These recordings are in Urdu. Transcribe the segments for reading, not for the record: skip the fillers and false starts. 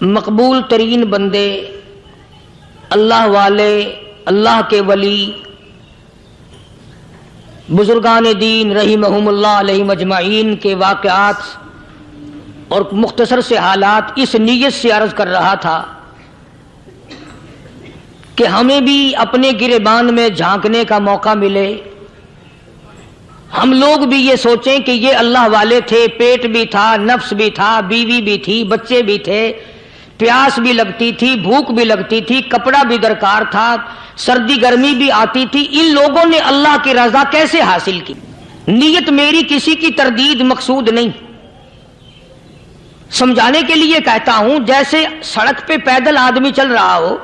مقبول ترین بندے، اللہ والے، اللہ کے ولی، بزرگان دین رحمہم اللہ علیہم اجمعین کے واقعات اور مختصر سے حالات اس نیت سے عرض کر رہا تھا کہ ہمیں بھی اپنے گریبان میں جھانکنے کا موقع ملے، ہم لوگ بھی یہ سوچیں کہ یہ اللہ والے تھے، پیٹ بھی تھا، نفس بھی تھا، بیوی بھی تھی، بچے بھی تھے، پیاس بھی لگتی تھی، بھوک بھی لگتی تھی، کپڑا بھی درکار تھا، سردی گرمی بھی آتی تھی، ان لوگوں نے اللہ کی رضا کیسے حاصل کی؟ نیت میری کسی کی تردید مقصود نہیں، سمجھانے کے لیے کہتا ہوں جیسے سڑک پہ پیدل آدمی چل رہا ہو۔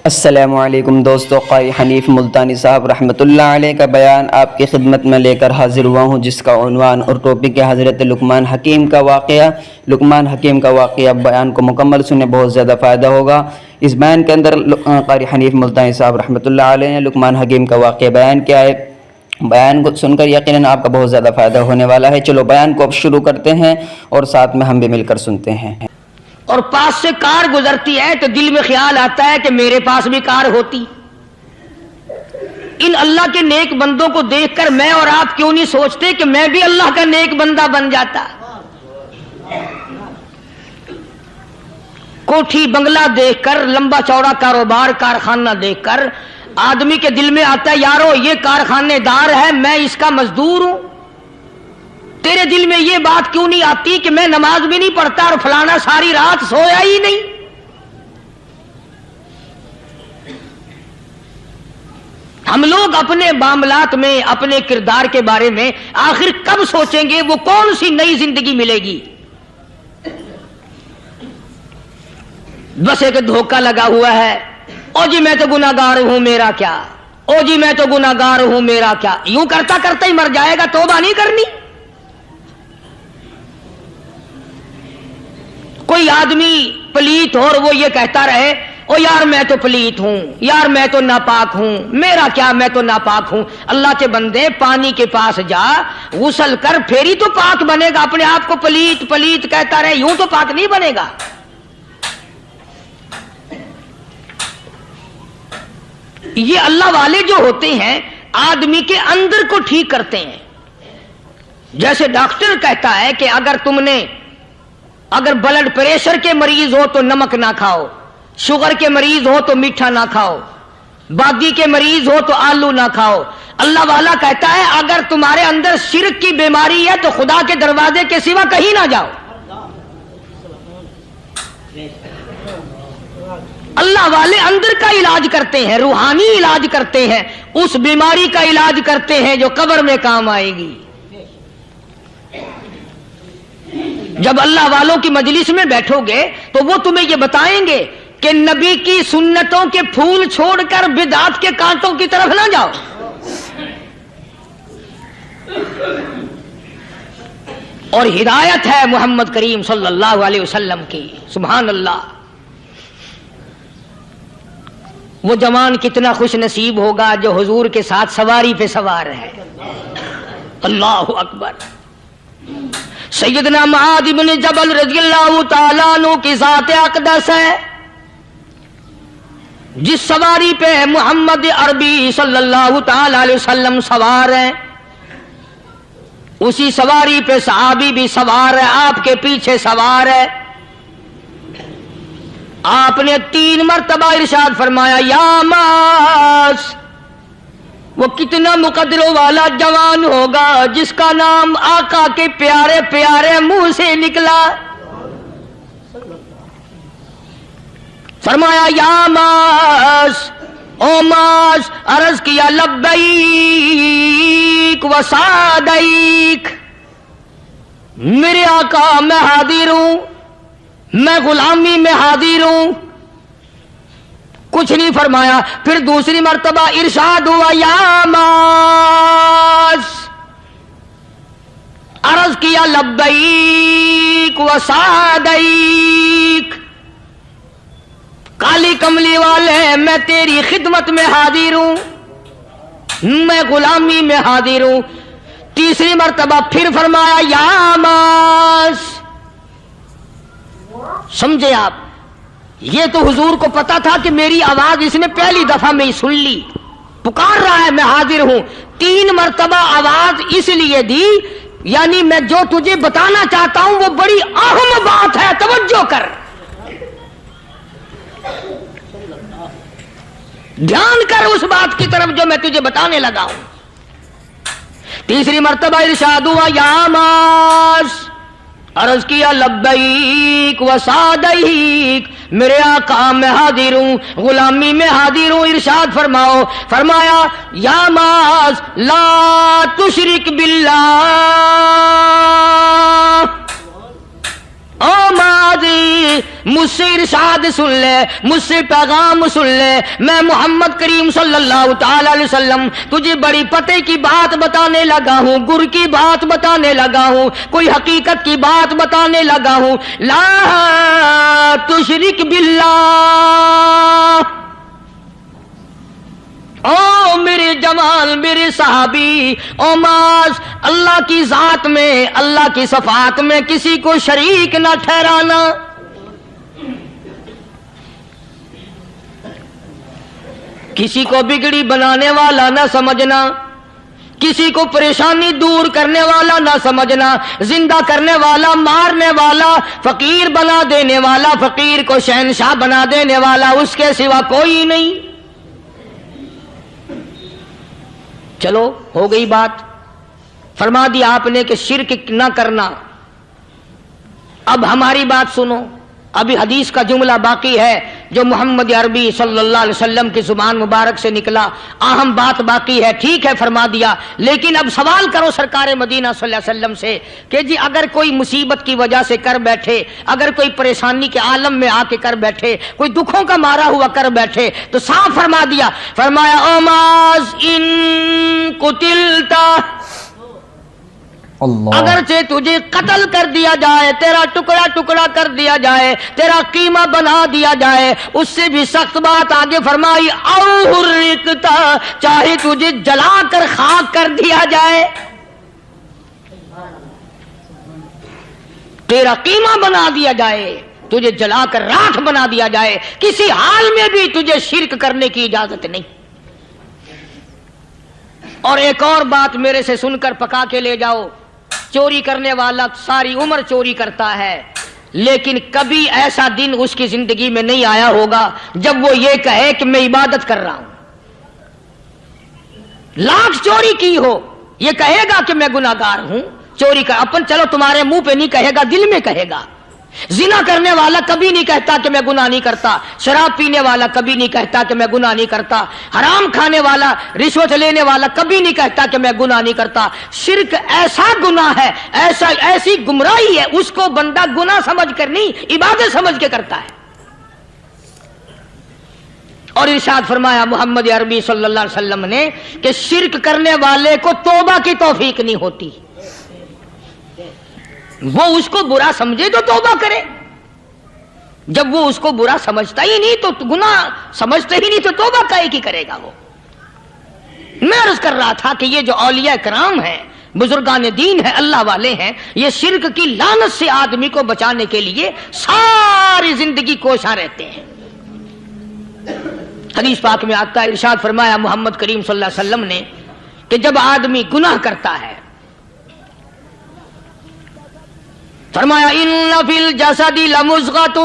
السلام علیکم دوستو، قاری حنیف ملتانی صاحب رحمۃ اللہ علیہ کا بیان آپ کی خدمت میں لے کر حاضر ہوا ہوں، جس کا عنوان اور ٹاپک ہے حضرت لقمان حکیم کا واقعہ۔ لقمان حکیم کا واقعہ، بیان کو مکمل سنیں، بہت زیادہ فائدہ ہوگا۔ اس بیان کے اندر قاری حنیف ملتانی صاحب رحمۃ اللہ علیہ نے لقمان حکیم کا واقعہ بیان کیا ہے۔ بیان کو سن کر یقیناً آپ کا بہت زیادہ فائدہ ہونے والا ہے۔ چلو بیان کو اب شروع کرتے ہیں اور ساتھ میں ہم بھی مل کر سنتے ہیں۔ اور پاس سے کار گزرتی ہے تو دل میں خیال آتا ہے کہ میرے پاس بھی کار ہوتی۔ ان اللہ کے نیک بندوں کو دیکھ کر میں اور آپ کیوں نہیں سوچتے کہ میں بھی اللہ کا نیک بندہ بن جاتا؟ کوٹھی بنگلہ دیکھ کر، لمبا چوڑا کاروبار کارخانہ دیکھ کر آدمی کے دل میں آتا ہے یارو یہ کارخانے دار ہے، میں اس کا مزدور ہوں۔ تیرے دل میں یہ بات کیوں نہیں آتی کہ میں نماز بھی نہیں پڑھتا اور فلانا ساری رات سویا ہی نہیں؟ ہم لوگ اپنے معاملات میں، اپنے کردار کے بارے میں آخر کب سوچیں گے وہ کون سی نئی زندگی ملے گی؟ بس ایک دھوکہ لگا ہوا ہے، او جی میں تو گناہگار ہوں میرا کیا، او جی میں تو گناہگار ہوں میرا کیا، یوں کرتا کرتا ہی مر جائے گا، توبہ نہیں کرنی۔ کوئی آدمی پلیت ہو اور وہ یہ کہتا رہے او یار میں تو پلیت ہوں، یار میں تو ناپاک ہوں، میرا کیا میں تو ناپاک ہوں۔ اللہ کے بندے پانی کے پاس جا، غسل کر، پھر ہی تو پاک بنے گا۔ اپنے آپ کو پلیت پلیت کہتا رہے، یوں تو پاک نہیں بنے گا۔ یہ اللہ والے جو ہوتے ہیں آدمی کے اندر کو ٹھیک کرتے ہیں۔ جیسے ڈاکٹر کہتا ہے کہ اگر بلڈ پریشر کے مریض ہو تو نمک نہ کھاؤ، شوگر کے مریض ہو تو میٹھا نہ کھاؤ، بادی کے مریض ہو تو آلو نہ کھاؤ۔ اللہ والا کہتا ہے اگر تمہارے اندر شرک کی بیماری ہے تو خدا کے دروازے کے سوا کہیں نہ جاؤ۔ اللہ والے اندر کا علاج کرتے ہیں، روحانی علاج کرتے ہیں، اس بیماری کا علاج کرتے ہیں جو قبر میں کام آئے گی۔ جب اللہ والوں کی مجلس میں بیٹھو گے تو وہ تمہیں یہ بتائیں گے کہ نبی کی سنتوں کے پھول چھوڑ کر بدعت کے کانٹوں کی طرف نہ جاؤ۔ اور ہدایت ہے محمد کریم صلی اللہ علیہ وسلم کی، سبحان اللہ۔ وہ جوان کتنا خوش نصیب ہوگا جو حضور کے ساتھ سواری پہ سوار ہے۔ اللہ اکبر۔ سیدنا معاذ بن جبل رضی اللہ تعالیٰ عنہ کی ذات اقدس ہے، جس سواری پہ محمد عربی صلی اللہ تعالی علیہ وسلم سوار ہیں، اسی سواری پہ صحابی بھی سوار ہے، آپ کے پیچھے سوار ہے۔ آپ نے 3 مرتبہ ارشاد فرمایا یا معاذ، وہ کتنا مقدروں والا جوان ہوگا جس کا نام آقا کے پیارے پیارے منہ سے نکلا۔ فرمایا یا معاذ، او معاذ، عرض کیا لبیک و سعدیک، میرے آقا میں حاضر ہوں، میں غلامی میں حاضر ہوں۔ کچھ نہیں فرمایا، پھر دوسری مرتبہ ارشاد ہوا یا معاذ، عرض کیا لبیک و سعدیک، کالی کملی والے میں تیری خدمت میں حاضر ہوں، میں غلامی میں حاضر ہوں۔ تیسری مرتبہ پھر فرمایا یا معاذ، سمجھے آپ؟ یہ تو حضور کو پتا تھا کہ میری آواز اس نے پہلی دفعہ میں ہی سن لی، پکار رہا ہے میں حاضر ہوں. 3 مرتبہ آواز اس لیے دی، یعنی میں جو تجھے بتانا چاہتا ہوں وہ بڑی اہم بات ہے، توجہ کر، دھیان کر اس بات کی طرف جو میں تجھے بتانے لگا ہوں. تیسری مرتبہ ارشاد ہوا یا معاذ، عرض کیا لبیک و سعدیک، میرے آقا میں حاضر ہوں، غلامی میں حاضر ہوں. ارشاد فرماؤ، فرمایا یا معاذ لا تشرک باللہ، او ماضی مجھ سے ارشاد سن لے، مجھ سے پیغام سن لے، میں محمد کریم صلی اللہ تعالی علیہ وسلم تجھے بڑی پتے کی بات بتانے لگا ہوں، گر کی بات بتانے لگا ہوں، کوئی حقیقت کی بات بتانے لگا ہوں. لا تشرک باللہ، او میرے جمال میرے صحابی، او معاذ اللہ کی ذات میں اللہ کی صفات میں کسی کو شریک نہ ٹھہرانا. کسی کو بگڑی بنانے والا نہ سمجھنا، کسی کو پریشانی دور کرنے والا نہ سمجھنا، زندہ کرنے والا، مارنے والا، فقیر بنا دینے والا، فقیر کو شہنشاہ بنا دینے والا اس کے سوا کوئی نہیں. چلو ہو گئی بات، فرما دیا آپ نے کہ شرک نہ کرنا. اب ہماری بات سنو، ابھی حدیث کا جملہ باقی ہے جو محمد عربی صلی اللہ علیہ وسلم کی زبان مبارک سے نکلا، اہم بات باقی ہے. ٹھیک ہے فرما دیا، لیکن اب سوال کرو سرکار مدینہ صلی اللہ علیہ وسلم سے کہ جی اگر کوئی مصیبت کی وجہ سے کر بیٹھے، اگر کوئی پریشانی کے عالم میں آ کے کر بیٹھے، کوئی دکھوں کا مارا ہوا کر بیٹھے، تو صاف فرما دیا، فرمایا او معاذ ان قتلتا، اگرچہ تجھے قتل کر دیا جائے، تیرا ٹکڑا ٹکڑا کر دیا جائے، تیرا قیمہ بنا دیا جائے، اس سے بھی سخت بات آگے فرمائی او حرقتا، چاہے تجھے جلا کر خاک کر دیا جائے، تیرا قیمہ بنا دیا جائے، تجھے جلا کر راکھ بنا دیا جائے، کسی حال میں بھی تجھے شرک کرنے کی اجازت نہیں. اور ایک اور بات میرے سے سن کر پکا کے لے جاؤ، چوری کرنے والا ساری عمر چوری کرتا ہے، لیکن کبھی ایسا دن اس کی زندگی میں نہیں آیا ہوگا جب وہ یہ کہے کہ میں عبادت کر رہا ہوں. لاکھ چوری کی ہو یہ کہے گا کہ میں گناہگار ہوں، چوری کر اپن چلو تمہارے منہ پہ نہیں کہے گا، دل میں کہے گا. زنا کرنے والا کبھی نہیں کہتا کہ میں گناہ نہیں کرتا، شراب پینے والا کبھی نہیں کہتا کہ میں گناہ نہیں کرتا، حرام کھانے والا، رشوت لینے والا کبھی نہیں کہتا کہ میں گناہ نہیں کرتا. شرک ایسا گناہ ہے، ایسی گمراہی ہے، اس کو بندہ گناہ سمجھ کر نہیں عبادت سمجھ کے کرتا ہے. اور ارشاد فرمایا محمد عربی صلی اللہ علیہ وسلم نے کہ شرک کرنے والے کو توبہ کی توفیق نہیں ہوتی. وہ اس کو برا سمجھے تو توبہ کرے، جب وہ اس کو برا سمجھتا ہی نہیں تو گناہ سمجھتا ہی نہیں تو توبہ کائے کی کرے گا وہ. میں عرض کر رہا تھا کہ یہ جو اولیاء کرام ہیں، بزرگان دین ہیں، اللہ والے ہیں، یہ شرک کی لعنت سے آدمی کو بچانے کے لیے ساری زندگی کوشاں رہتے ہیں. حدیث پاک میں آتا ہے، ارشاد فرمایا محمد کریم صلی اللہ علیہ وسلم نے کہ جب آدمی گناہ کرتا ہے، فرمایا ان فی الجسد لمضغۃ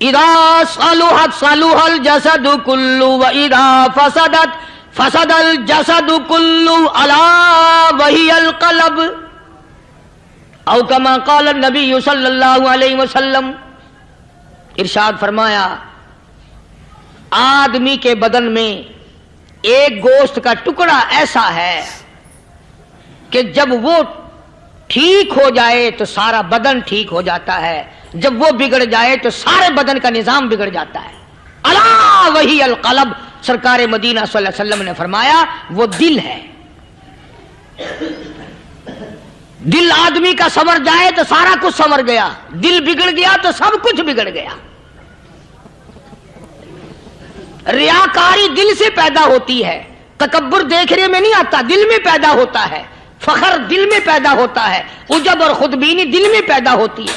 اذا صلحت صلح الجسد كله واذا فسدت فسد الجسد كله الا وهي القلب او كما قال النبي صلی اللہ علیہ وسلم. ارشاد فرمایا آدمی کے بدن میں ایک گوشت کا ٹکڑا ایسا ہے کہ جب وہ ٹھیک ہو جائے تو سارا بدن ٹھیک ہو جاتا ہے، جب وہ بگڑ جائے تو سارے بدن کا نظام بگڑ جاتا ہے. الا وہی القلب، سرکار مدینہ صلی اللہ علیہ وسلم نے فرمایا وہ دل ہے. دل آدمی کا سنور جائے تو سارا کچھ سنور گیا، دل بگڑ گیا تو سب کچھ بگڑ گیا. ریاکاری دل سے پیدا ہوتی ہے، تکبر دیکھنے میں نہیں آتا، دل میں پیدا ہوتا ہے، فخر دل میں پیدا ہوتا ہے، عجب اور خودبینی دل میں پیدا ہوتی ہے.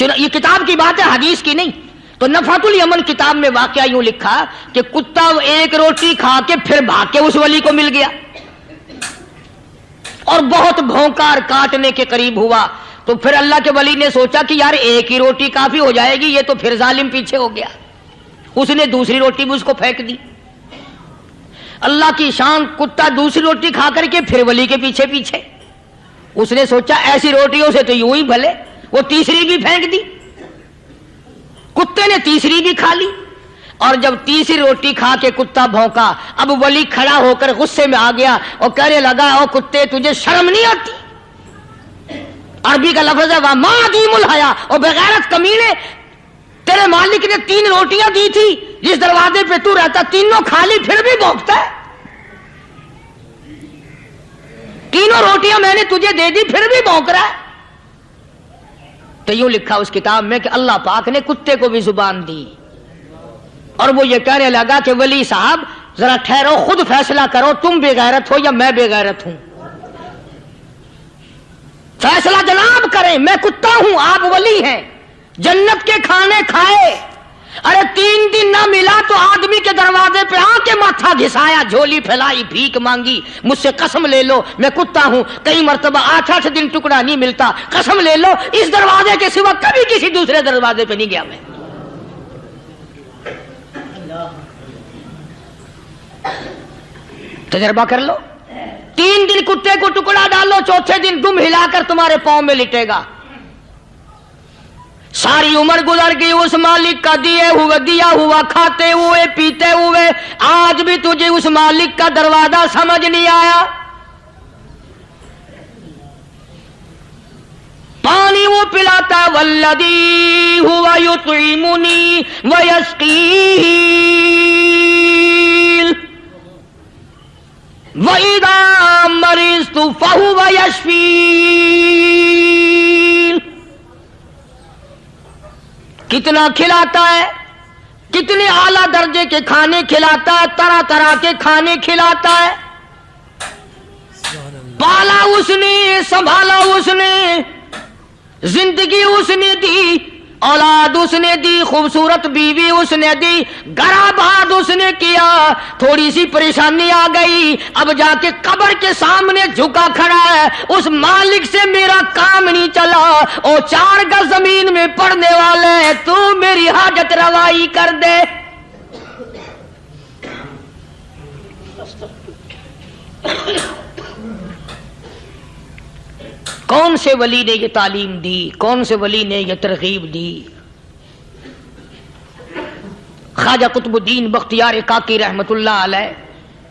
یہ کتاب کی بات ہے، حدیث کی نہیں. تو نفحۃ الیمن کتاب میں واقعہ یوں لکھا کہ کتا ایک روٹی کھا کے پھر بھاگ کے اس ولی کو مل گیا اور بہت بھونکار کاٹنے کے قریب ہوا. تو پھر اللہ کے ولی نے سوچا کہ یار ایک ہی روٹی کافی ہو جائے گی، یہ تو پھر ظالم پیچھے ہو گیا. اس نے دوسری روٹی بھی اس کو پھینک دی. اللہ کی شان، کتا دوسری روٹی کھا کر کے پھر ولی کے پیچھے پیچھے. اس نے سوچا ایسی روٹیوں سے تو یوں ہی بھلے، وہ تیسری بھی پھینک دی. کتے نے تیسری بھی کھا لی، اور جب تیسری روٹی کھا کے کتا بھونکا، اب ولی کھڑا ہو کر غصے میں آ گیا اور کہنے لگا او کتے تجھے شرم نہیں آتی؟ عربی کا لفظ ہے وَمَا عَدِيمُ الْحَيَا، اور بغیرت کمینے، تیرے مالک نے 3 روٹیاں دی تھی، جس دروازے پہ تو رہتا تینوں کھا لی پھر بھی بھونکتا ہے. 3 روٹیاں میں نے تجھے دے دی پھر بھی بھونک رہا ہے. تو یوں لکھا اس کتاب میں کہ اللہ پاک نے کتے کو بھی زبان دی، اور وہ یہ کہنے لگا کہ ولی صاحب ذرا ٹھہرو، خود فیصلہ کرو، تم بے غیرت ہو یا میں بے غیرت ہوں. فیصلہ جناب کریں، میں کتا ہوں آپ ولی ہیں. جنت کے کھانے کھائے، ارے 3 دن نہ ملا تو آدمی کے دروازے پہ آ کے ماتھا گھسایا، جھولی پھیلائی، بھیک مانگی، مجھ سے قسم لے لو میں کتا ہوں. کئی مرتبہ 8 دن ٹکڑا نہیں ملتا، قسم لے لو اس دروازے کے سوا کبھی کسی دوسرے دروازے پہ نہیں گیا میں. تجربہ کر لو. 3 دن کتے کو ٹکڑا ڈالو، چوتھے دن دم ہلا کر تمہارے پاؤں میں لٹے گا. ساری عمر گزر گئی اس مالک کا دیا ہوا کھاتے ہوئے پیتے ہوئے، آج بھی تجھے اس مالک کا دروازہ سمجھ نہیں آیا. پانی وہ پلاتا والذی ہوا یطعمنی ویسقین وَإِذَا مَرِضْتُ فَهُوَ يَشْفِينِ. کتنا کھلاتا ہے، کتنے اعلیٰ درجے کے کھانے کھلاتا ہے، طرح طرح کے کھانے کھلاتا ہے. پالا اس نے، سنبھالا اس نے، زندگی اس نے دی، اولاد اس نے دی، خوبصورت بیوی اس نے دی، گھر آباد اس نے کیا. تھوڑی سی پریشانی آ گئی، اب جا کے قبر کے سامنے جھکا کھڑا ہے، اس مالک سے میرا کام نہیں چلا، اور 4 گز زمین میں پڑنے والے تو میری حاجت روائی کر دے. کون سے ولی نے یہ تعلیم دی، کون سے ولی نے یہ ترغیب دی؟ خواجہ قطب الدین بختیار کاکی رحمت اللہ علیہ،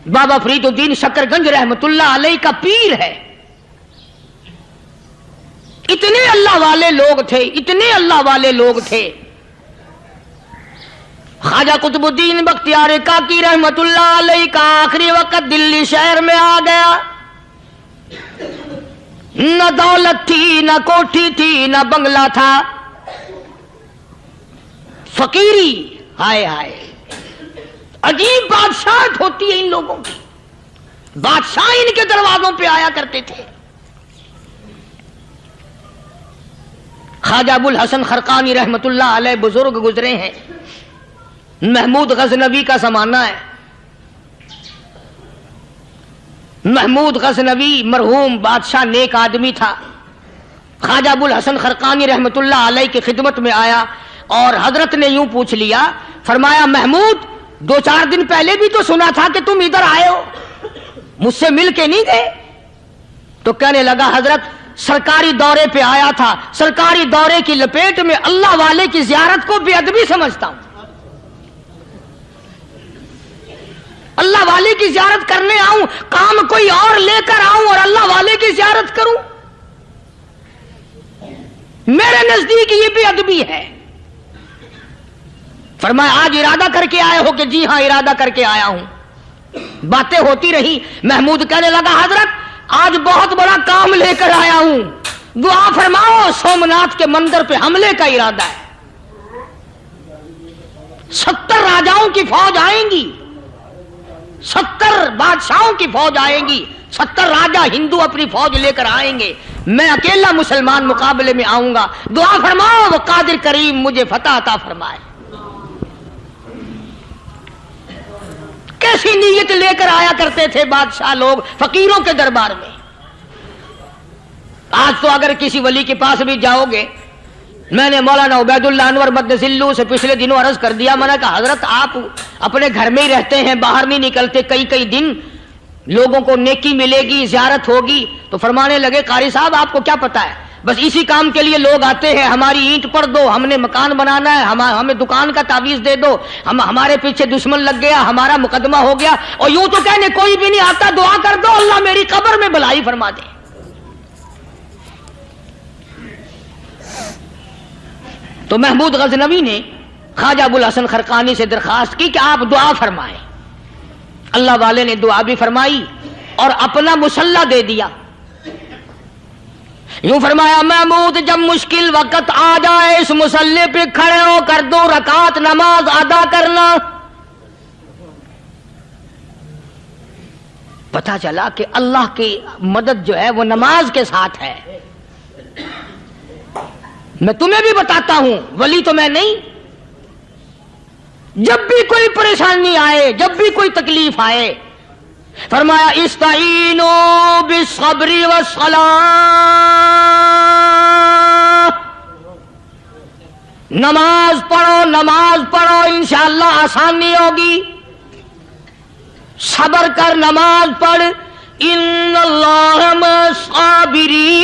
بابا فرید الدین شکر گنج رحمت اللہ علیہ کا پیر ہے. اتنے اللہ والے لوگ تھے، اتنے اللہ والے لوگ تھے. خواجہ قطب الدین بختیار کاکی رحمت اللہ علیہ کا آخری وقت دلی شہر میں آ گیا. نہ دولت تھی، نہ کوٹھی تھی، نہ بنگلہ تھا، فقیری. ہائے ہائے، عجیب بادشاہت ہوتی ہے ان لوگوں کی. بادشاہ ان کے دروازوں پہ آیا کرتے تھے. خواجہ ابو الحسن خرقانی رحمت اللہ علیہ بزرگ گزرے ہیں. محمود غزنوی کا زمانہ ہے. محمود غزنوی مرحوم بادشاہ نیک آدمی تھا. خواجہ ابو الحسن خرقانی رحمت اللہ علیہ کی خدمت میں آیا اور حضرت نے یوں پوچھ لیا، فرمایا محمود 2-4 دن پہلے بھی تو سنا تھا کہ تم ادھر آئے ہو، مجھ سے مل کے نہیں گئے؟ تو کہنے لگا حضرت سرکاری دورے پہ آیا تھا، سرکاری دورے کی لپیٹ میں اللہ والے کی زیارت کو بے ادبی سمجھتا ہوں. اللہ والے کی زیارت کرنے آؤں، کام کوئی اور لے کر آؤں اور اللہ والے کی زیارت کروں؟ میرے نزدیک یہ بے ادبی ہے. فرمایا آج ارادہ کر کے آئے ہو؟ کہ جی ہاں ارادہ کر کے آیا ہوں. باتیں ہوتی رہی. محمود کہنے لگا حضرت آج بہت بڑا کام لے کر آیا ہوں، دعا فرماؤ. سومناتھ کے مندر پہ حملے کا ارادہ ہے. 70 راجاؤں کی فوج آئیں گی، 70 بادشاہوں کی فوج آئیں گی، 70 راجا ہندو اپنی فوج لے کر آئیں گے. میں اکیلا مسلمان مقابلے میں آؤں گا، دعا فرماؤ وہ قادر کریم مجھے فتح عطا فرمائے۔ کیسی نیت لے کر آیا کرتے تھے بادشاہ لوگ فقیروں کے دربار میں۔ آج تو اگر کسی ولی کے پاس بھی جاؤ گے، میں نے مولانا عبید اللہ انور مدذلو سے پچھلے دنوں عرض کر دیا، میں نے کہا حضرت آپ اپنے گھر میں ہی رہتے ہیں، باہر نہیں نکلتے، کئی دن لوگوں کو نیکی ملے گی، زیارت ہوگی، تو فرمانے لگے قاری صاحب آپ کو کیا پتا ہے، بس اسی کام کے لیے لوگ آتے ہیں، ہماری اینٹ پڑ دو، ہم نے مکان بنانا ہے، ہمیں دکان کا تعویذ دے دو، ہمارے پیچھے دشمن لگ گیا، ہمارا مقدمہ ہو گیا، اور یوں تو کہنے کوئی بھی نہیں آتا، دعا کر دو اللہ میری قبر میں بھلائی فرما دے۔ تو محمود غزنوی نے خواجہ ابوالحسن خرقانی سے درخواست کی کہ آپ دعا فرمائیں۔ اللہ والے نے دعا بھی فرمائی اور اپنا مسلح دے دیا۔ یوں فرمایا محمود جب مشکل وقت آ جائے اس مسلح پہ کھڑے ہو کر 2 رکعت نماز ادا کرنا۔ پتہ چلا کہ اللہ کی مدد جو ہے وہ نماز کے ساتھ ہے۔ میں تمہیں بھی بتاتا ہوں، ولی تو میں نہیں، جب بھی کوئی پریشانی آئے، جب بھی کوئی تکلیف آئے، فرمایا استعینوا بالصبر والصلاۃ، نماز پڑھو انشاءاللہ آسانی ہوگی، صبر کر نماز پڑھ، ان اللہ مع الصابرین،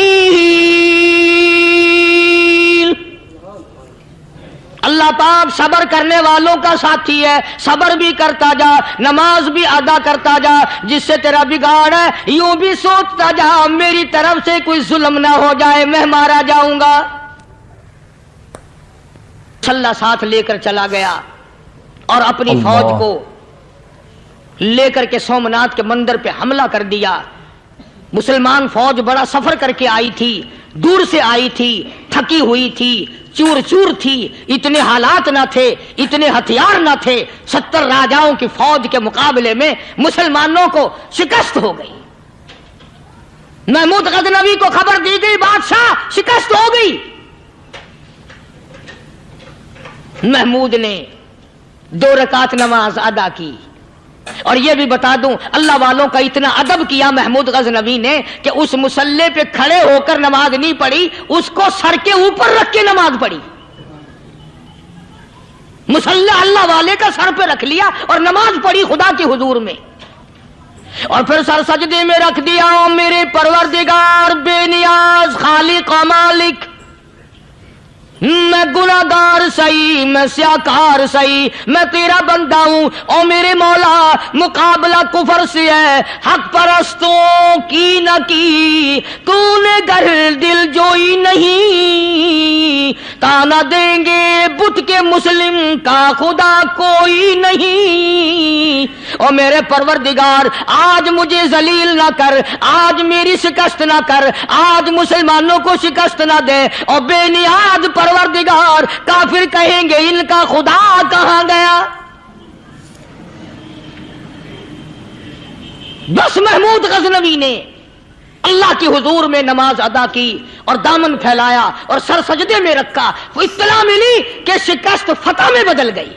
اللہ پاک صبر کرنے والوں کا ساتھی ہے، صبر بھی کرتا جا، نماز بھی ادا کرتا جا، جس سے تیرا بگاڑ ہے یوں بھی سوچتا جا میری طرف سے کوئی ظلم نہ ہو جائے، میں مارا جاؤں گا۔ چھلا ساتھ لے کر چلا گیا اور اپنی فوج کو لے کر کے سومناتھ کے مندر پہ حملہ کر دیا۔ مسلمان فوج بڑا سفر کر کے آئی تھی، دور سے آئی تھی، تھکی ہوئی تھی، چور چور تھی، اتنے حالات نہ تھے، اتنے ہتھیار نہ تھے، 70 راجاؤں کی فوج کے مقابلے میں مسلمانوں کو شکست ہو گئی۔ محمود غزنوی کو خبر دی گئی بادشاہ شکست ہو گئی۔ محمود نے 2 رکعت نماز ادا کی، اور یہ بھی بتا دوں اللہ والوں کا اتنا ادب کیا محمود غزنوی نے کہ اس مسلح پہ کھڑے ہو کر نماز نہیں پڑھی، اس کو سر کے اوپر رکھ کے نماز پڑھی۔ مسلح اللہ والے کا سر پہ رکھ لیا اور نماز پڑھی خدا کے حضور میں، اور پھر سر سجدے میں رکھ دیا۔ او میرے پروردگار بے نیاز خالق و مالک، میں گناہگار سہی، میں سیاکار سہی، میں تیرا بندہ ہوں۔ او میرے مولا مقابلہ کفر سے ہے، حق پرستوں کی نہ کی تو نے گر دل جوئی نہیں، تانا دیں گے بت کے مسلم کا خدا کوئی نہیں۔ او میرے پروردگار آج مجھے ذلیل نہ کر، آج میری شکست نہ کر، آج مسلمانوں کو شکست نہ دے۔ اور بے نیاز پروردگار کافر کہیں گے ان کا خدا کہاں گیا؟ بس محمود غزنوی نے اللہ کی حضور میں نماز ادا کی اور دامن پھیلایا اور سر سجدے میں رکھا، وہ اطلاع ملی کہ شکست فتح میں بدل گئی۔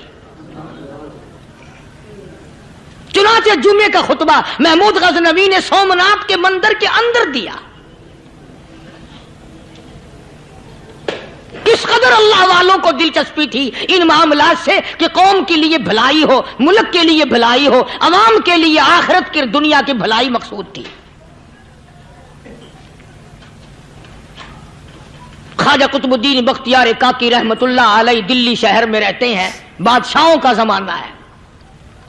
چنانچہ جمعے کا خطبہ محمود غزنوی نے سومناتھ کے مندر کے اندر دیا۔ کس قدر اللہ والوں کو دلچسپی تھی ان معاملات سے کہ قوم کے لیے بھلائی ہو، ملک کے لیے بھلائی ہو، عوام کے لیے آخرت کی دنیا کی بھلائی مقصود تھی۔ خواجہ قطب الدین بختیار کاکی رحمت اللہ علیہ دلی شہر میں رہتے ہیں، بادشاہوں کا زمانہ ہے۔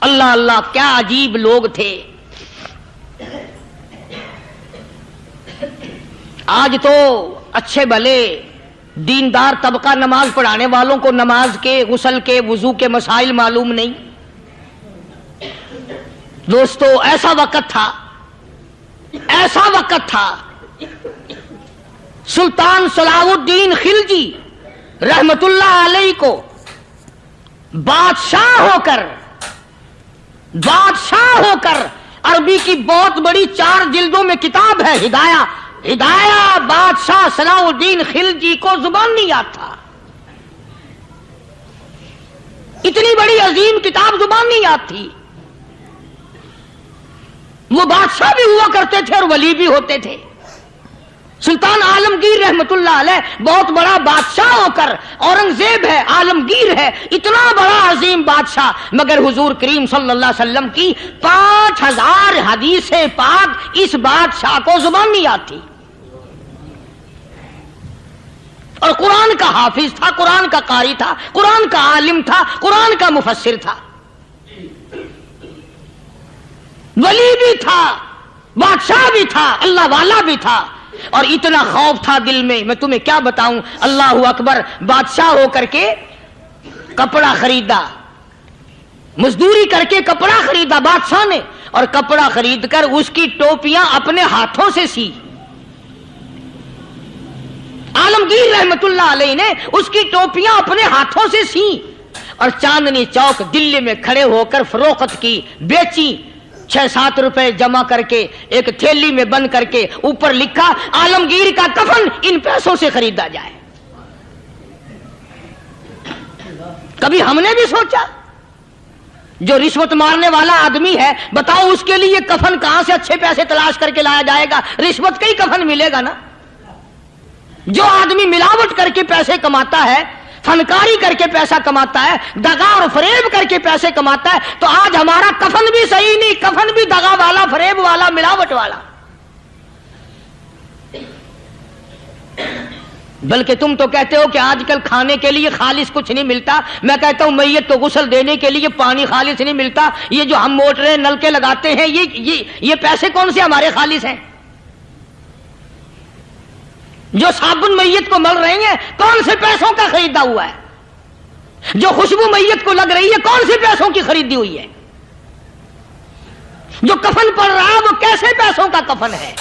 اللہ اللہ کیا عجیب لوگ تھے۔ آج تو اچھے بھلے دیندار طبقہ نماز پڑھانے والوں کو نماز کے، غسل کے، وضو کے مسائل معلوم نہیں۔ دوستو ایسا وقت تھا سلطان صلاح الدین خلجی رحمت اللہ علیہ کو بادشاہ ہو کر عربی کی بہت بڑی 4 جلدوں میں کتاب ہے ہدایہ، ہدایہ بادشاہ صلاح الدین خلجی کو زبان نہیں آتا، اتنی بڑی عظیم کتاب زبان نہیں آتی. وہ بادشاہ بھی ہوا کرتے تھے اور ولی بھی ہوتے تھے. سلطان عالمگیر رحمت اللہ علیہ بہت بڑا بادشاہ ہو کر، اورنگزیب ہے، عالمگیر ہے، اتنا بڑا عظیم بادشاہ، مگر حضور کریم صلی اللہ علیہ وسلم کی 5000 حدیث پاک اس بادشاہ کو زبان نہیں آتی. اور قرآن کا حافظ تھا، قرآن کا قاری تھا، قرآن کا عالم تھا، قرآن کا مفسر تھا، ولی بھی تھا، بادشاہ بھی تھا، اللہ والا بھی تھا. اور اتنا خوف تھا دل میں تمہیں کیا بتاؤں. اللہ اکبر. بادشاہ ہو کر کے کپڑا خریدا، مزدوری کر کے کپڑا خریدا بادشاہ نے، اور کپڑا خرید کر اس کی ٹوپیاں اپنے ہاتھوں سے سی. عالمگیر رحمت اللہ علیہ نے اس کی ٹوپیاں اپنے ہاتھوں سے سی اور چاندنی چوک دلی میں کھڑے ہو کر فروخت کی، بیچی. 6-7 روپے جمع کر کے ایک تھیلی میں بند کر کے اوپر لکھا عالمگیر کا کفن ان پیسوں سے خریدا جائے. کبھی ہم نے بھی سوچا جو رشوت مارنے والا آدمی ہے، بتاؤ اس کے لیے کفن کہاں سے اچھے پیسے تلاش کر کے لایا جائے گا؟ رشوت کا ہی کفن ملے گا نا. جو آدمی ملاوٹ کر کے پیسے کماتا ہے، فنکاری کر کے پیسہ کماتا ہے، دغا اور فریب کر کے پیسے کماتا ہے، تو آج ہمارا کفن بھی صحیح نہیں، کفن بھی دغا والا، فریب والا، ملاوٹ والا. بلکہ تم تو کہتے ہو کہ آج کل کھانے کے لیے خالص کچھ نہیں ملتا. میں کہتا ہوں میت کو غسل دینے کے لیے پانی خالص نہیں ملتا. یہ جو ہم موٹریں نلکے لگاتے ہیں، یہ پیسے کون سے ہمارے خالص ہیں؟ جو صابن میت کو مل رہی ہیں کون سے پیسوں کا خریدا ہوا ہے؟ جو خوشبو میت کو لگ رہی ہے کون سے پیسوں کی خریدی ہوئی ہے؟ جو کفن پڑ رہا ہے وہ کیسے پیسوں کا کفن ہے؟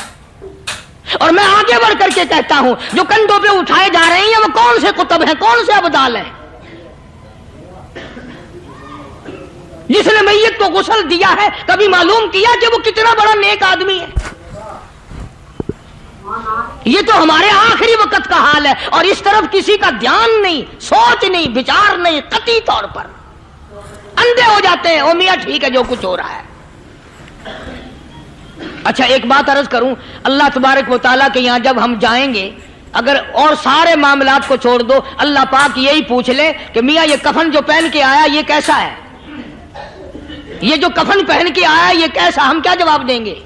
اور میں آگے بڑھ کر کے کہتا ہوں جو کندھوں پہ اٹھائے جا رہے ہیں وہ کون سے کتب ہیں، کون سے ابدال ہیں؟ جس نے میت کو غسل دیا ہے کبھی معلوم کیا کہ وہ کتنا بڑا نیک آدمی ہے؟ یہ تو ہمارے آخری وقت کا حال ہے، اور اس طرف کسی کا دھیان نہیں، سوچ نہیں، وچار نہیں. قطعی طور پر اندھے ہو جاتے ہیں. او میاں ٹھیک ہے جو کچھ ہو رہا ہے. اچھا ایک بات عرض کروں، اللہ تبارک و تعالیٰ کے یہاں جب ہم جائیں گے، اگر اور سارے معاملات کو چھوڑ دو، اللہ پاک یہی پوچھ لے کہ میاں یہ کفن جو پہن کے آیا یہ کیسا ہے؟ یہ جو کفن پہن کے آیا یہ کیسا؟ ہم کیا جواب دیں گے؟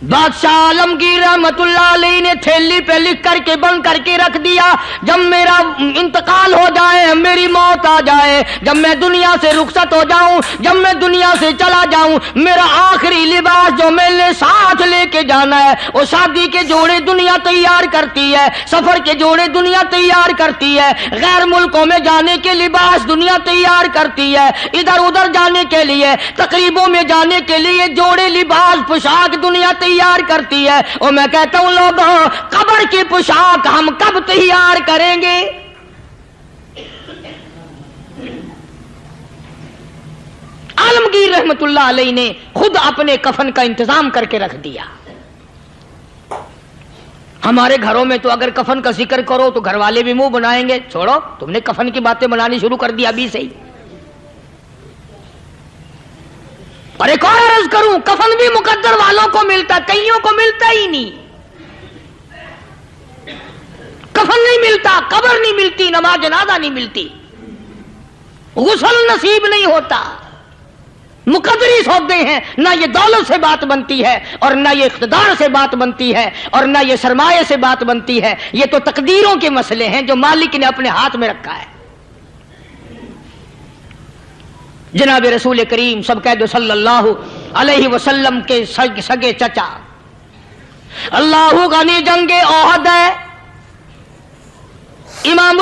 بادشاہ عالمگیر رحمت اللہ علیہ نے تھیلی پہ لکھ کر کے بند کر کے رکھ دیا، جب میرا انتقال ہو جائے، میری موت آ جائے، جب میں دنیا سے رخصت ہو جاؤں، جب میں دنیا سے چلا جاؤں، میرا آخری لباس جو میں نے ساتھ لے کے جانا ہے وہ شادی کے جوڑے دنیا تیار کرتی ہے، سفر کے جوڑے دنیا تیار کرتی ہے، غیر ملکوں میں جانے کے لباس دنیا تیار کرتی ہے، ادھر ادھر جانے کے لیے، تقریبوں میں جانے کے لیے جوڑے لباس پوشاک دنیا تیار کرتی ہے. اور میں کہتا ہوں لوگوں، قبر کی پوشاک ہم کب تیار کریں گے؟ عالمگیر رحمت اللہ علیہ نے خود اپنے کفن کا انتظام کر کے رکھ دیا. ہمارے گھروں میں تو اگر کفن کا ذکر کرو تو گھر والے بھی منہ بنائیں گے، چھوڑو تم نے کفن کی باتیں بنانی شروع کر دی ابھی سے ہی. اور ایک اور عرض کروں، کفن بھی مقدر والوں کو ملتا، کئیوں کو ملتا ہی نہیں. کفن نہیں ملتا، قبر نہیں ملتی، نماز جنازہ نہیں ملتی، غسل نصیب نہیں ہوتا. مقدری سودے ہیں، نہ یہ دولت سے بات بنتی ہے، اور نہ یہ اقتدار سے بات بنتی ہے، اور نہ یہ سرمایہ سے بات بنتی ہے. یہ تو تقدیروں کے مسئلے ہیں جو مالک نے اپنے ہاتھ میں رکھا ہے. جناب رسول کریم سب کہہ دو صلی اللہ علیہ وسلم کے سگے چچا، اللہ غنی جنگ احد ہے، امام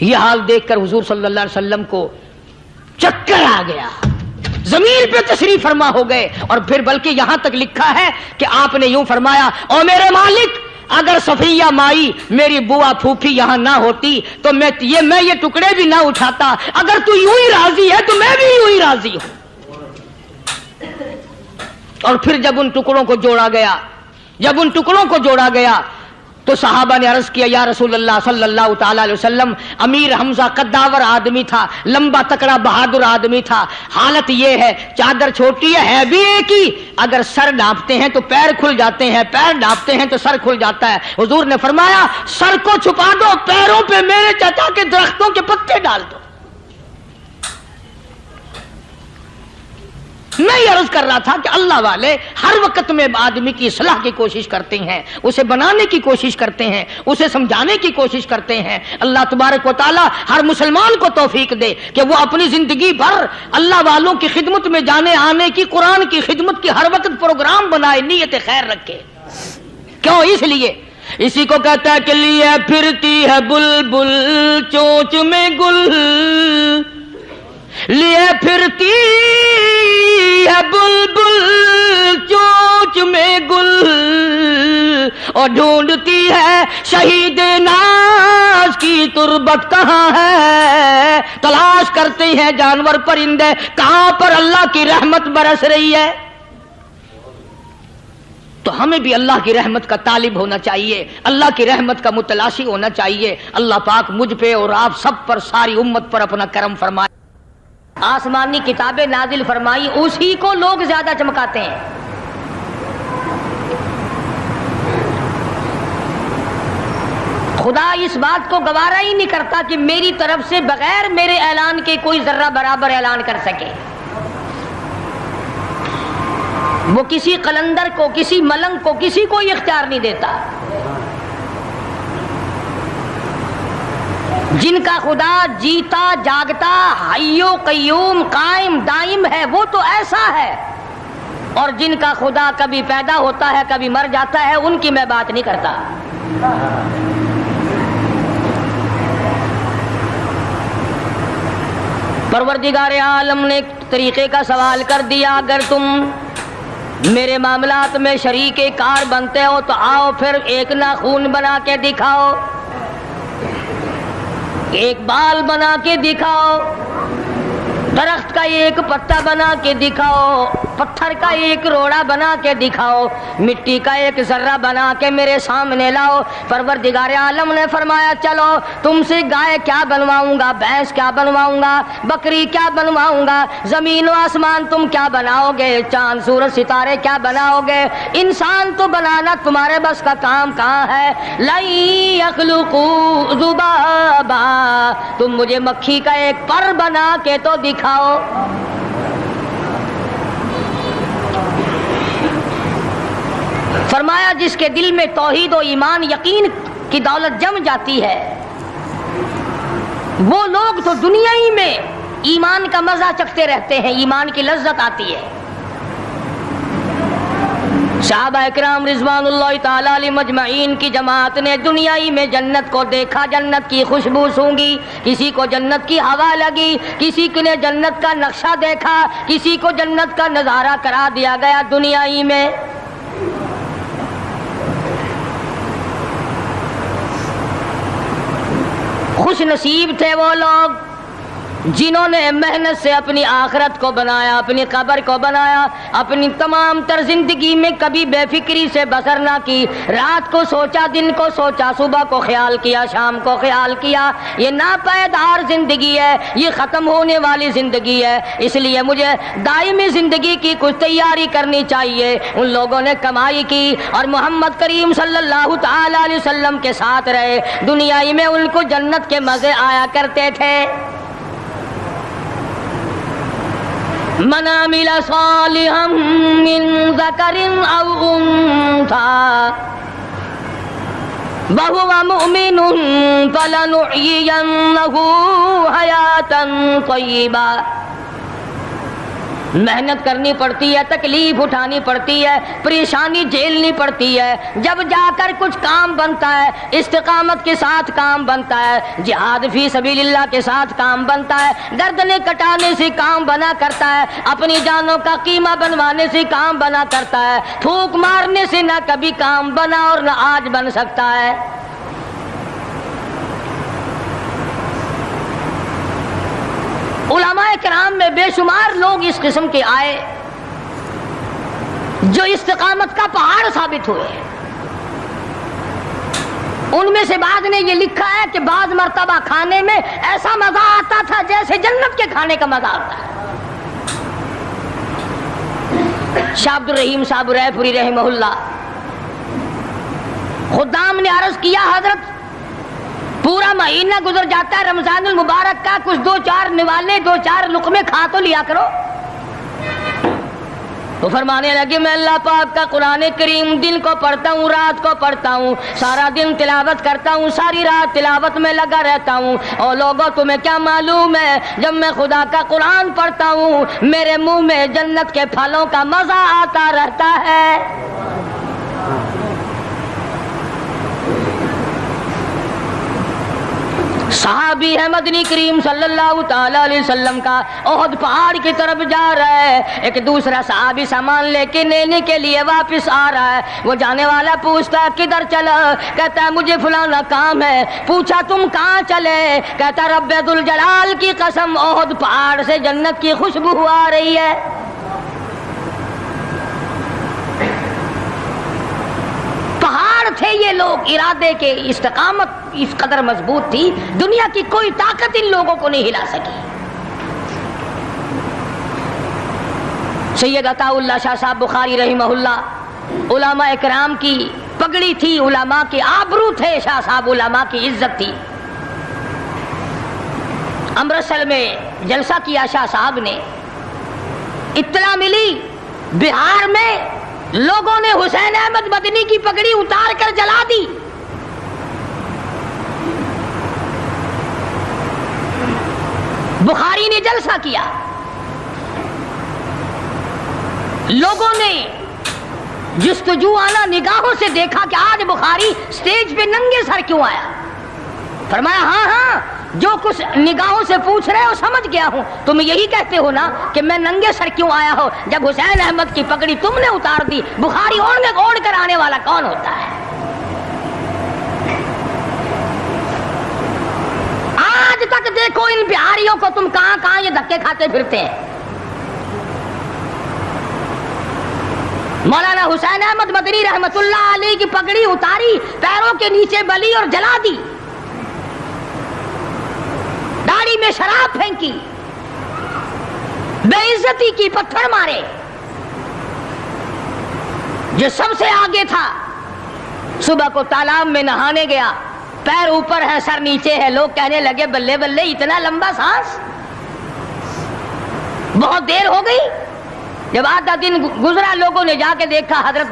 یہ حال دیکھ کر حضور صلی اللہ علیہ وسلم کو چکر آ گیا، زمین پہ تشریف فرما ہو گئے، اور پھر بلکہ یہاں تک لکھا ہے کہ آپ نے یوں فرمایا، او میرے مالک، اگر صفیہ مائی میری بوا پھوپھی یہاں نہ ہوتی تو میں یہ ٹکڑے بھی نہ اٹھاتا، اگر تو یوں ہی راضی ہے تو میں بھی یوں ہی راضی ہوں۔ اور پھر جب ان ٹکڑوں کو جوڑا گیا تو صحابہ نے عرض کیا، یا رسول اللہ صلی اللہ تعالی علیہ وسلم، امیر حمزہ قداور آدمی تھا، لمبا تکڑا بہادر آدمی تھا، حالت یہ ہے چادر چھوٹی ہے بھی ایک ہی، اگر سر ڈھانپتے ہیں تو پیر کھل جاتے ہیں، پیر ڈھانپتے ہیں تو سر کھل جاتا ہے۔ حضور نے فرمایا، سر کو چھپا دو، پیروں پہ میرے چچا کے درختوں کے پتے ڈال دو۔ میں یہ عرض کر رہا تھا کہ اللہ والے ہر وقت میں آدمی کی اصلاح کی کوشش کرتے ہیں، اسے بنانے کی کوشش کرتے ہیں، اسے سمجھانے کی کوشش کرتے ہیں۔ اللہ تبارک و تعالی ہر مسلمان کو توفیق دے کہ وہ اپنی زندگی بھر اللہ والوں کی خدمت میں جانے آنے کی، قرآن کی خدمت کی ہر وقت پروگرام بنائے، نیت خیر رکھے۔ کیوں؟ اس لیے، اسی کو کہتا ہے کہ لیے پھرتی ہے بلبل چونچ میں گل، لیے پھرتی ہے بلبل چونچ میں گل، اور ڈھونڈتی ہے شہید ناز کی تربت کہاں ہے، تلاش کرتے ہیں جانور پرندے کہاں پر اللہ کی رحمت برس رہی ہے۔ تو ہمیں بھی اللہ کی رحمت کا طالب ہونا چاہیے، اللہ کی رحمت کا متلاشی ہونا چاہیے۔ اللہ پاک مجھ پہ اور آپ سب پر، ساری امت پر اپنا کرم فرمائے۔ آسمانی کتابیں نازل فرمائی، اسی کو لوگ زیادہ چمکاتے ہیں۔ خدا اس بات کو گوارا ہی نہیں کرتا کہ میری طرف سے بغیر میرے اعلان کے کوئی ذرہ برابر اعلان کر سکے۔ وہ کسی قلندر کو، کسی ملنگ کو، کسی کو اختیار نہیں دیتا۔ جن کا خدا جیتا جاگتا حی و قیوم قائم دائم ہے، وہ تو ایسا ہے، اور جن کا خدا کبھی پیدا ہوتا ہے کبھی مر جاتا ہے، ان کی میں بات نہیں کرتا۔ پروردگار عالم نے ایک طریقے کا سوال کر دیا، اگر تم میرے معاملات میں شریک کار بنتے ہو تو آؤ پھر ایک ناخون بنا کے دکھاؤ، ایک بال بنا کے دکھاؤ، درخت کا ایک پتا بنا کے دکھاؤ، پتھر کا ایک روڑا بنا کے دکھاؤ، مٹی کا ایک ذرہ بنا کے میرے سامنے لاؤ۔ پروردگار عالم نے فرمایا، چلو تم سے گائے کیا بنواؤں گا، بھینس کیا بنواؤں گا، بکری کیا بنواؤں گا، زمین و آسمان تم کیا بناؤ گے، چاند سورج ستارے کیا بناؤ گے، انسان تو بنانا تمہارے بس کا کام کہاں ہے۔ لَن يَخْلُقُوا ذُبَابًا، تم مجھے مکھی کا ایک پر بنا کے تو دکھاؤ۔ فرمایا، جس کے دل میں توحید و ایمان یقین کی دولت جم جاتی ہے، وہ لوگ تو دنیا ہی میں ایمان کا مزہ چکھتے رہتے ہیں، ایمان کی لذت آتی ہے۔ صحابہ اکرام رضوان اللہ تعالی علیہ مجمعین کی جماعت نے دنیائی میں جنت کو دیکھا، جنت کی خوشبو سونگھی، کسی کو جنت کی ہوا لگی، کسی نے جنت کا نقشہ دیکھا، کسی کو جنت کا نظارہ کرا دیا گیا دنیائی میں۔ خوش نصیب تھے وہ لوگ جنہوں نے محنت سے اپنی آخرت کو بنایا، اپنی قبر کو بنایا، اپنی تمام تر زندگی میں کبھی بے فکری سے بسر نہ کی، رات کو سوچا، دن کو سوچا، صبح کو خیال کیا، شام کو خیال کیا۔ یہ ناپائیدار زندگی ہے، یہ ختم ہونے والی زندگی ہے، اس لیے مجھے دائمی زندگی کی کچھ تیاری کرنی چاہیے۔ ان لوگوں نے کمائی کی اور محمد کریم صلی اللہ تعالی علیہ وسلم کے ساتھ رہے، دنیائی میں ان کو جنت کے مزے آیا کرتے تھے۔ من عمل صالحا من ذکر او انثى وهو مؤمن فلنحيينه حياة طيبة محنت کرنی پڑتی ہے، تکلیف اٹھانی پڑتی ہے، پریشانی جھیلنی پڑتی ہے، جب جا کر کچھ کام بنتا ہے، استقامت کے ساتھ کام بنتا ہے، جہاد فی سبیل اللہ کے ساتھ کام بنتا ہے، گردنیں کٹانے سے کام بنا کرتا ہے، اپنی جانوں کا قیمہ بنوانے سے کام بنا کرتا ہے، پھونک مارنے سے نہ کبھی کام بنا اور نہ آج بن سکتا ہے۔ علماء کرام میں بے شمار لوگ اس قسم کے آئے جو استقامت کا پہاڑ ثابت ہوئے۔ ان میں سے بعض نے یہ لکھا ہے کہ بعض مرتبہ کھانے میں ایسا مزہ آتا تھا جیسے جنت کے کھانے کا مزہ آتا ہے۔ شاہ عبد الرحیم صاحب رائے پوری رحمہ اللہ، خدام نے عرض کیا حضرت پورا مہینہ گزر جاتا ہے رمضان المبارک کا، کچھ دو چار نوالے دو چار لقمے کھا تو لیا کرو۔ تو فرمانے لگے میں اللہ پاک کا قرآن کریم دن کو پڑھتا ہوں، رات کو پڑھتا ہوں، سارا دن تلاوت کرتا ہوں، ساری رات تلاوت میں لگا رہتا ہوں، اور لوگوں تمہیں کیا معلوم ہے جب میں خدا کا قرآن پڑھتا ہوں میرے منہ میں جنت کے پھلوں کا مزہ آتا رہتا ہے۔ صحابی ہے مدنی کریم صلی اللہ تعالی علیہ وسلم کا، احد پہاڑ کی طرف جا رہا ہے، ایک دوسرا صحابی سامان لے کے لینے کے لیے واپس آ رہا ہے، وہ جانے والا پوچھتا ہے کدھر چلا؟ کہتا ہے مجھے فلانا کام ہے۔ پوچھا تم کہاں چلے؟ کہتا رب ذوالجلال کی قسم احد پہاڑ سے جنت کی خوشبو آ رہی ہے۔ تھے یہ لوگ ارادے کے، استقامت اس قدر مضبوط تھی دنیا کی کوئی طاقت ان لوگوں کو نہیں ہلا سکی۔ سید عطا اللہ شاہ صاحب بخاری رحمہ اللہ، علماء اکرام کی پگڑی تھی، علماء کے آبرو تھے شاہ صاحب، علماء کی عزت تھی۔ امرتسر میں جلسہ کیا شاہ صاحب نے، اطلاع ملی بہار میں لوگوں نے حسین احمد مدنی کی پگڑی اتار کر جلا دی۔ بخاری نے جلسہ کیا، لوگوں نے جستجوانہ نگاہوں سے دیکھا کہ آج بخاری سٹیج پہ ننگے سر کیوں آیا؟ فرمایا ہاں جو کچھ نگاہوں سے پوچھ رہے ہو سمجھ گیا ہوں، تم یہی کہتے ہو نا کہ میں ننگے سر کیوں آیا ہو جب حسین احمد کی پگڑی تم نے اتار دی۔ بخاری اوڑھ کر آنے والا کون ہوتا ہے؟ آج تک دیکھو ان بہاریوں کو تم کہاں کہاں یہ دھکے کھاتے پھرتے ہیں۔ مولانا حسین احمد مدنی رحمت اللہ علیہ کی پگڑی اتاری، پیروں کے نیچے بلی اور جلا دی، داڑھی میں شراب پھینکی، بے عزتی کی، پتھر مارے۔ جو سب سے آگے تھا صبح کو تالاب میں نہانے گیا، پیر اوپر ہے سر نیچے ہے، لوگ کہنے لگے بلے بلے اتنا لمبا سانس، بہت دیر ہو گئی۔ جب آدھا دن گزرا لوگوں نے جا کے دیکھا حضرت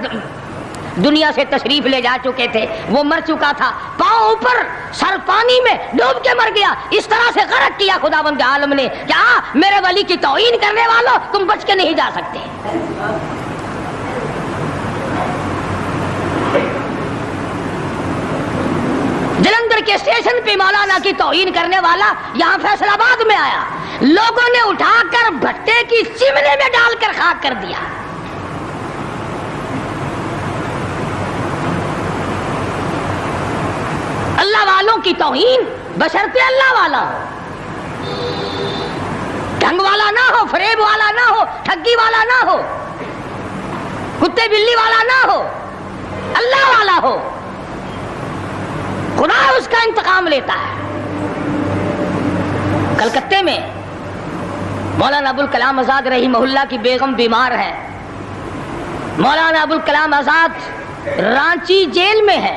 دنیا سے تشریف لے جا چکے تھے، وہ مر چکا تھا، پاؤں اوپر سر پانی میں ڈوب کے مر گیا۔ اس طرح سے غرق کیا خداوند عالم نے کہ میرے ولی کی توہین کرنے والوں تم بچ کے نہیں جا سکتے۔ جلندھر کے اسٹیشن پہ مولانا کی توہین کرنے والا یہاں فیصل آباد میں آیا، لوگوں نے اٹھا کر بھٹے کی چمنے میں ڈال کر خاک کر دیا۔ اللہ والوں کی توہین بشرطے اللہ والا ہو، ڈھنگ والا نہ ہو، فریب والا نہ ہو، ٹھگی والا نہ ہو، کتے بلی والا نہ ہو، اللہ والا ہو، خدا اس کا انتقام لیتا ہے۔ کلکتے میں مولانا ابوالکلام آزاد رحمہ اللہ کی بیگم بیمار ہے، مولانا ابوالکلام آزاد رانچی جیل میں ہے،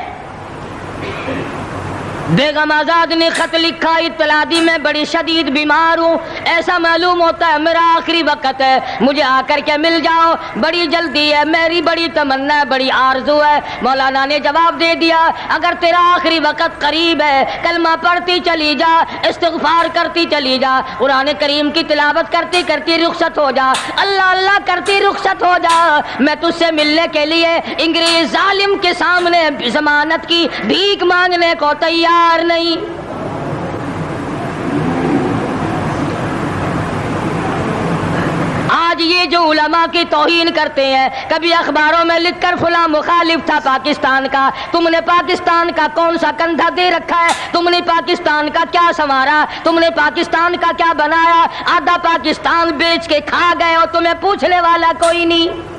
بیگم آزاد نے خط لکھا، اطلاع دی میں بڑی شدید بیمار ہوں، ایسا معلوم ہوتا ہے میرا آخری وقت ہے، مجھے آ کر کے مل جاؤ، بڑی جلدی ہے، میری بڑی تمنا ہے، بڑی آرزو ہے۔ مولانا نے جواب دے دیا اگر تیرا آخری وقت قریب ہے کلمہ پڑھتی چلی جا، استغفار کرتی چلی جا، قرآن کریم کی تلاوت کرتی کرتی رخصت ہو جا، اللہ اللہ کرتی رخصت ہو جا، میں تجھ سے ملنے کے لیے انگریز ظالم کے سامنے ضمانت کی بھیک مانگنے کو تیار نہیں۔ آج یہ جو علماء کی توہین کرتے ہیں، کبھی اخباروں میں لکھ کر فلاں مخالف تھا پاکستان کا، تم نے پاکستان کا کون سا کندھا دے رکھا ہے، تم نے پاکستان کا کیا سنوارا، تم نے پاکستان کا کیا بنایا، آدھا پاکستان بیچ کے کھا گئے اور تمہیں پوچھنے والا کوئی نہیں۔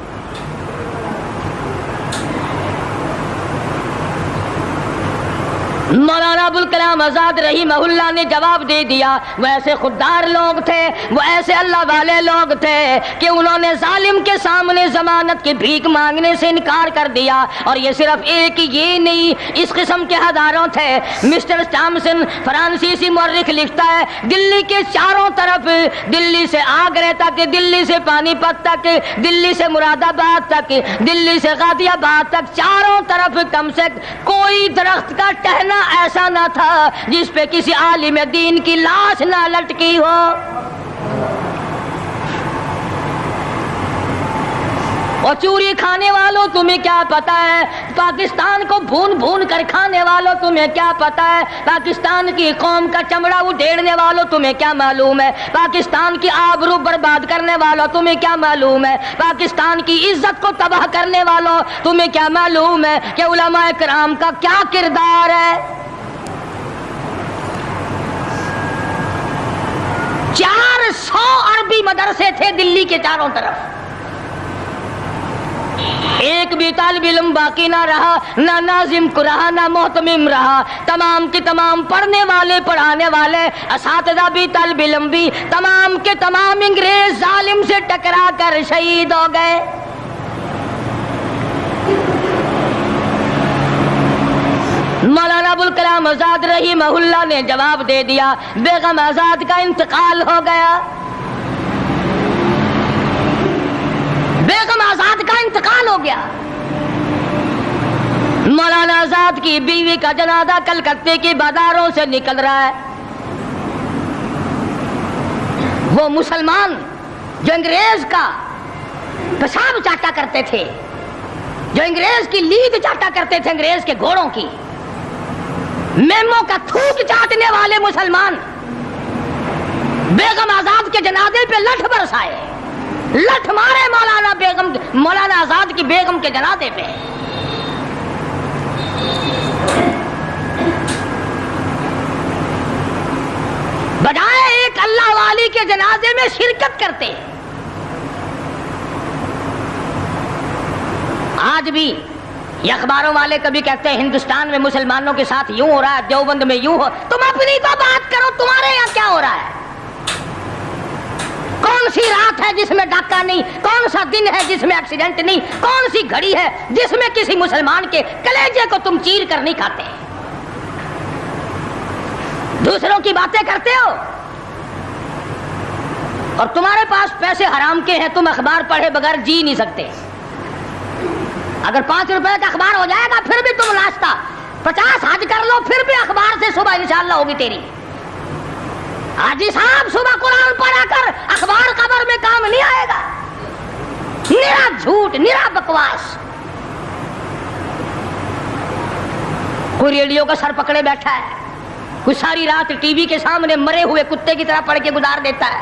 مولانا ابوالکلام آزاد رحمہ اللہ نے جواب دے دیا، وہ ایسے خوددار لوگ تھے، وہ ایسے اللہ والے لوگ تھے کہ انہوں نے ظالم کے سامنے ضمانت کی بھیک مانگنے سے انکار کر دیا، اور یہ صرف ایک یہ نہیں، اس قسم کے ہزاروں تھے۔ مسٹر ٹامسن فرانسیسی مورخ لکھتا ہے دلی کے چاروں طرف، دلی سے آگرہ تک، دلی سے پانی پت تک، دلی سے مراد آباد تک، دلی سے غازی آباد تک، چاروں طرف کم سے کوئی درخت کا ٹہنا ایسا نہ تھا جس پہ کسی عالم دین کی لاش نہ لٹکی ہو۔ اور چوری کھانے والوں تمہیں کیا پتا ہے، پاکستان کو بھون بھون کر کھانے والوں تمہیں کیا پتا ہے، پاکستان کی قوم کا چمڑا ادھیڑنے والوں تمہیں کیا معلوم ہے، پاکستان کی آبرو برباد کرنے والوں تمہیں کیا معلوم ہے، پاکستان کی عزت کو تباہ کرنے والوں تمہیں کیا معلوم ہے کہ علماء کرام کا کیا کردار ہے۔ 400 عربی مدرسے تھے دلی کے چاروں طرف، ایک بھی طالب علم باقی نہ رہا، نہ ناظم کو رہا، نہ محتمم رہا، تمام کے تمام پڑھنے والے پڑھانے والے اساتذہ بھی طالب علم بھی تمام کے تمام انگریز ظالم سے ٹکرا کر شہید ہو گئے۔ مولانا ابوالکلام آزاد رحمہ اللہ نے جواب دے دیا بیگم آزاد کا انتقال ہو گیا، بیگم آزاد کا انتقال ہو گیا۔ مولانا آزاد کی بیوی کا جنازہ کلکتے کی بازاروں سے نکل رہا ہے۔ وہ مسلمان جو انگریز کا پیشاب چاٹا کرتے تھے، جو انگریز کی لید چاٹا کرتے تھے، انگریز کے گھوڑوں کی میموں کا تھوک چاٹنے والے مسلمان بیگم آزاد کے جنازے پہ لٹھ برسائے، لٹھ مارے مولانا آزاد کی بیگم کے جنازے پہ۔ بجائے ایک اللہ والی کے جنازے میں شرکت کرتے۔ آج بھی یہ اخباروں والے کبھی کہتے ہیں ہندوستان میں مسلمانوں کے ساتھ یوں ہو رہا ہے، دیوبند میں یوں ہو، تم اپنی تو بات کرو، تمہارے یہاں کیا ہو رہا ہے؟ کون سی رات ہے جس میں ڈاکہ نہیں، کون سا دن ہے جس میں ایکسیڈنٹ نہیں، کون سی گھڑی ہے جس میں کسی مسلمان کے کلیجے کو تم چیر کر نہیں کھاتے؟ دوسروں کی باتیں کرتے ہو اور تمہارے پاس پیسے حرام کے ہیں، تم اخبار پڑھے بغیر جی نہیں سکتے۔ اگر 5 روپے کا اخبار ہو جائے گا پھر بھی تم ناشتہ 50 حج کر لو پھر بھی اخبار سے صبح انشاءاللہ ہوگی تیری۔ حاجی صاحب صبح قرآن پڑھا کر اخبار قبر میں کام نہیں آئے گا، نرا جھوٹ، نرا بکواس۔ کوئی ریڈیو کا سر پکڑے بیٹھا ہے، کوئی ساری رات ٹی وی کے سامنے مرے ہوئے کتے کی طرح پڑھ کے گزار دیتا ہے،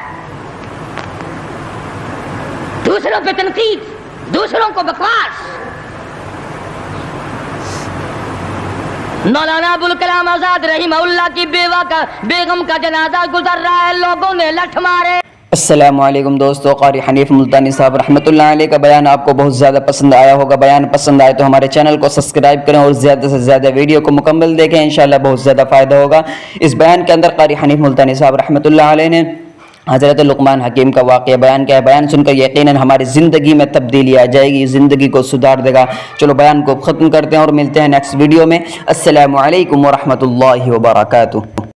دوسروں پہ تنقید، دوسروں کو بکواس۔ مولانا ابوالکلام آزاد رحمہ اللہ کی بیگم کا جنازہ گزر رہا ہے، لوگوں نے لٹھ مارے۔ السلام علیکم دوستو، قاری حنیف ملتانی صاحب رحمۃ اللہ علیہ کا بیان آپ کو بہت زیادہ پسند آیا ہوگا۔ بیان پسند آئے تو ہمارے چینل کو سبسکرائب کریں اور زیادہ سے زیادہ ویڈیو کو مکمل دیکھیں، انشاءاللہ بہت زیادہ فائدہ ہوگا۔ اس بیان کے اندر قاری حنیف ملتانی صاحب رحمۃ اللہ علیہ نے حضرت لقمان حکیم کا واقعہ بیان کیا ہے. بیان سن کر یقیناً ہماری زندگی میں تبدیلی آ جائے گی, زندگی کو سدھار دے گا. چلو بیان کو ختم کرتے ہیں اور ملتے ہیں نیکسٹ ویڈیو میں. السلام علیکم ورحمۃ اللہ وبرکاتہ.